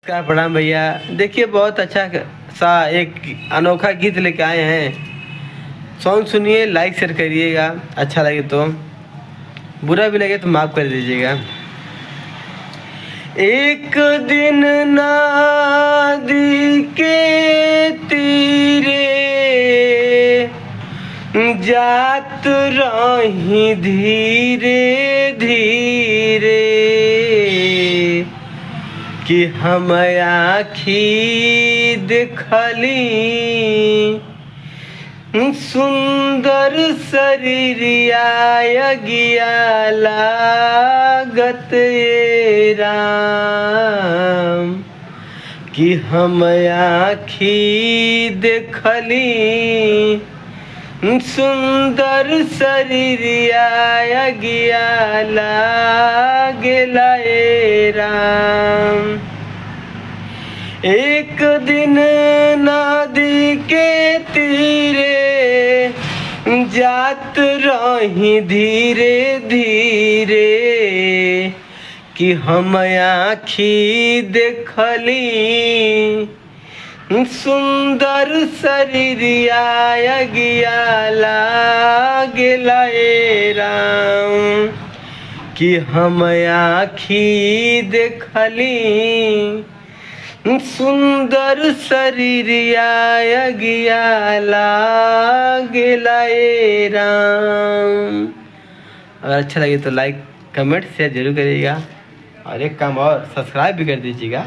नमस्कार, प्रणाम भैया। देखिए बहुत अच्छा सा एक अनोखा गीत लेके आए हैं। सॉन्ग सुनिए, लाइक शेयर करिएगा। अच्छा लगे तो, बुरा भी लगे तो माफ़ कर दीजिएगा। एक दिन नदी के तीरे जात रही धीरे धीरे कि हम आँखी देखली सुंदर शरीरिया अगिया लागत ये राम कि हम आँखी देखली सुंदर शरीरिया अगिया लागेला ये राम। एक दिन नदी के तीरे जात रही धीरे धीरे कि हम आँखी देखली सुंदर शरीरिया अगिया लागेला ये राम कि हम आँखी देखली सुंदर शरीरिया अगिया लागेला ये राम। अगर अच्छा लगे तो लाइक कमेंट शेयर जरूर करिएगा और एक काम और सब्सक्राइब भी कर दीजिएगा।